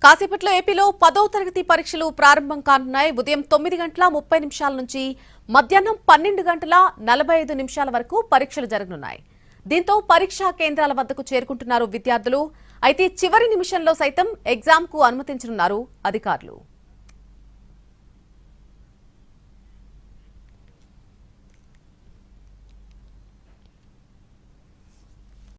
కాసేపట్లో ఏపీలో 10వ తరగతి పరీక్షలు ప్రారంభం కానున్నాయి. ఉదయం 9:30 నుంచి మధ్యాహ్నం 12:45 వరకు పరీక్షలు జరగనున్నాయి. దీంతో పరీక్షా కేంద్రాల వద్దకు చేరుకుంటున్నారు విద్యార్థులు. అయితే చివరి నిమిషంలో సైతం ఎగ్జామ్ కు అనుమతించనున్నారు అధికారులు.